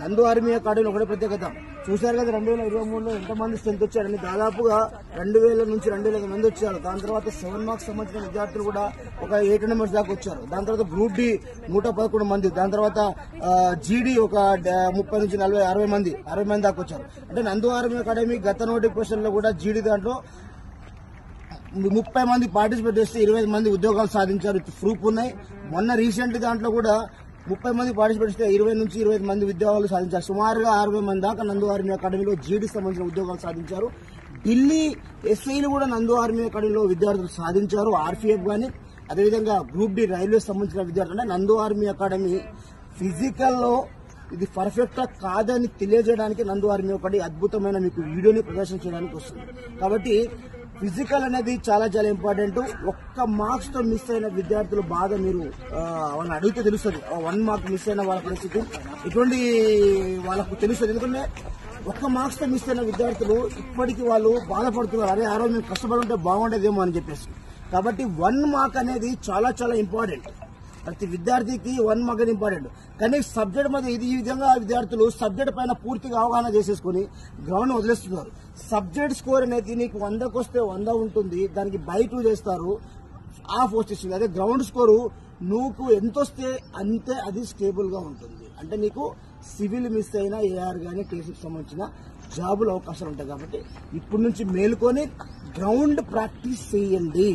నందు army academy ఒకటే ప్రత్యేకత. చూశారు కదా 2023లో ఎంతమంది స్ట్రెంత్ వచ్చారని. దాదాపుగా 2000 నుంచి 2000 మంది వచ్చారు. దాని తర్వాత 7 మార్క్స్ సంబంధించిన విద్యార్థులు కూడా ఒక 8 మెంబర్స్ దాకా వచ్చారు. దాని తర్వాత గ్రూప్ డి 111 మంది, దాని తర్వాత జీడీ ఒక 30 నుంచి 40 60 మంది దాకా వచ్చారు. అంటే నందు ఆర్మీ అకాడమీ గత నోటిఫికేషన్ లో కూడా జీడీ దాంట్లో 30 మంది పార్టిసిపేట్ చేస్తే 20 మంది ఉద్యోగాలు సాధించారు. ప్రూఫ్ ఉన్నాయి. మొన్న రీసెంట్ దాంట్లో కూడా 30 మంది పార్టిసిపేట్ చేస్తే 20 నుంచి 25 మంది ఉద్యోగాలు సాధించారు. సుమారుగా 60 మంది దాకా నందు ఆర్మీ అకాడమీలో జీడీ సంబంధించిన ఉద్యోగాలు సాధించారు. ఢిల్లీ ఎస్ఐలు కూడా నందు ఆర్మీ అకాడమీలో విద్యార్థులు సాధించారు. ఆర్పీఎఫ్ గానీ అదేవిధంగా గ్రూప్ డి రైల్వే సంబంధించిన విద్యార్థులు. అంటే నందు ఆర్మీ అకాడమీ ఫిజికల్ లో ఇది పర్ఫెక్ట్ కాదని తెలియజేయడానికి నందు ఆర్మీ ఒకటి అద్భుతమైన మీకు వీడియోని ప్రదర్శన చేయడానికి వస్తుంది. కాబట్టి ఫిజికల్ అనేది చాలా చాలా ఇంపార్టెంట్. ఒక్క మార్క్స్ తో మిస్ అయిన విద్యార్థులు బాధ మీరు వాళ్ళని అడిగితే తెలుస్తుంది. 1 మార్క్ మిస్ అయిన వాళ్ళ పరిస్థితి ఇటువంటి వాళ్ళకు తెలుస్తుంది. ఎందుకంటే ఒక్క మార్క్స్ తో మిస్ అయిన విద్యార్థులు ఇప్పటికీ వాళ్ళు బాధపడుతున్నారు. అరే ఆ రోజు మేము కష్టపడి ఉంటే బాగుండేదేమో అని చెప్పేసి. కాబట్టి 1 మార్క్ అనేది చాలా చాలా ఇంపార్టెంట్. ప్రతి విద్యార్థికి 1 మార్క్ అనేది ఇంపార్టెంట్. కానీ సబ్జెక్ట్ మీద ఈ విధంగా విద్యార్థులు సబ్జెక్ట్ పైన పూర్తిగా అవగాహన చేసేసుకుని గ్రౌండ్ వదిలేస్తున్నారు. సబ్జెక్ట్ స్కోర్ అనేది నీకు 100కి వస్తే 100 ఉంటుంది, దానికి బై 2 చేస్తారు, హాఫ్ వచ్చేస్తుంది. అదే గ్రౌండ్ స్కోరు నువ్వు ఎంత వస్తే అంతే అది స్టేబుల్ గా ఉంటుంది. అంటే నీకు సివిల్ మిస్ అయినా ఏఆర్ గానీ టీసీకి సంబంధించిన జాబులు అవకాశాలు ఉంటాయి. కాబట్టి ఇప్పటి నుంచి మేలుకొని గ్రౌండ్ ప్రాక్టీస్ చేయండి.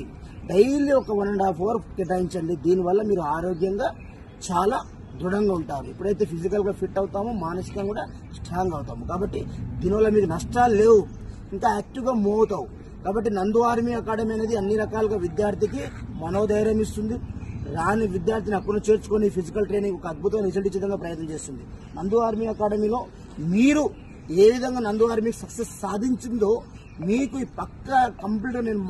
డైలీ ఒక 1.5 అవర్ కేటాయించండి. దీనివల్ల మీరు ఆరోగ్యంగా చాలా దృఢంగా ఉంటారు. ఎప్పుడైతే ఫిజికల్ గా ఫిట్ అవుతామో మానసికంగా కూడా స్ట్రాంగ్ అవుతాము. కాబట్టి దీనివల్ల మీకు నష్టాలు లేవు, ఇంకా యాక్టివ్ గా మూవ్ అవుతావు. కాబట్టి నందు ఆర్మీ అకాడమీ అనేది అన్ని రకాలుగా విద్యార్థికి మనోధైర్యం ఇస్తుంది. రాని విద్యార్థిని అక్కడ చేర్చుకొని ఫిజికల్ ట్రైనింగ్ ఒక అద్భుతమైన రిజల్ట్ ఇచ్చే విధంగా ప్రయత్నం చేస్తుంది. నందు ఆర్మీ అకాడమీలో మీరు ఏ విధంగా నందు ఆర్మీ సక్సెస్ సాధించిందో మీకు ఈ పక్క కంప్లీట్ నేను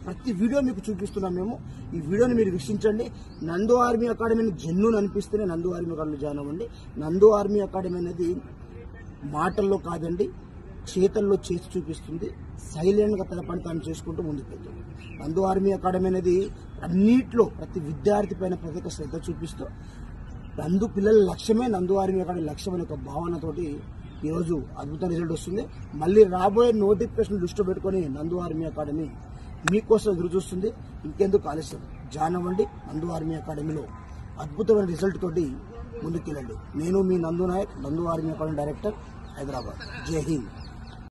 ప్రతి వీడియో మీకు చూపిస్తున్నాం. మేము ఈ వీడియోని మీరు వీక్షించండి. నందు ఆర్మీ అకాడమీని జెన్యూన్ అనిపిస్తేనే నందు ఆర్మీ అకాడమీ జాయిన్ అవ్వండి. నందు ఆర్మీ అకాడమీ అనేది మాటల్లో కాదండి, చేతల్లో చేసి చూపిస్తుంది. సైలెంట్ గా తన పని తాను చేసుకుంటూ ముందుకెళ్తుంది. నందు ఆర్మీ అకాడమీ అనేది అన్నిట్లో ప్రతి విద్యార్థి పైన ప్రత్యేక శ్రద్ధ చూపిస్తూ నందు పిల్లల లక్ష్యమే నందు ఆర్మీ అకాడమీ లక్ష్యం అనే ఒక భావనతోటి ఈరోజు అద్భుత రిజల్ట్ వస్తుంది. మళ్ళీ రాబోయే నోటిఫికేషన్ దృష్టిలో పెట్టుకుని నందు ఆర్మీ అకాడమీ మీకోసం ఎదురు చూస్తుంది. ఇంకెందుకు ఆలస్యం, జాయిన్ అవ్వండి. నందు ఆర్మీ అకాడమీలో అద్భుతమైన రిజల్ట్ తోటి ముందుకెళ్ళండి. నేను మీ నందు నాయక్, నందు ఆర్మీ అకాడమీ డైరెక్టర్, హైదరాబాద్. జై హింద్.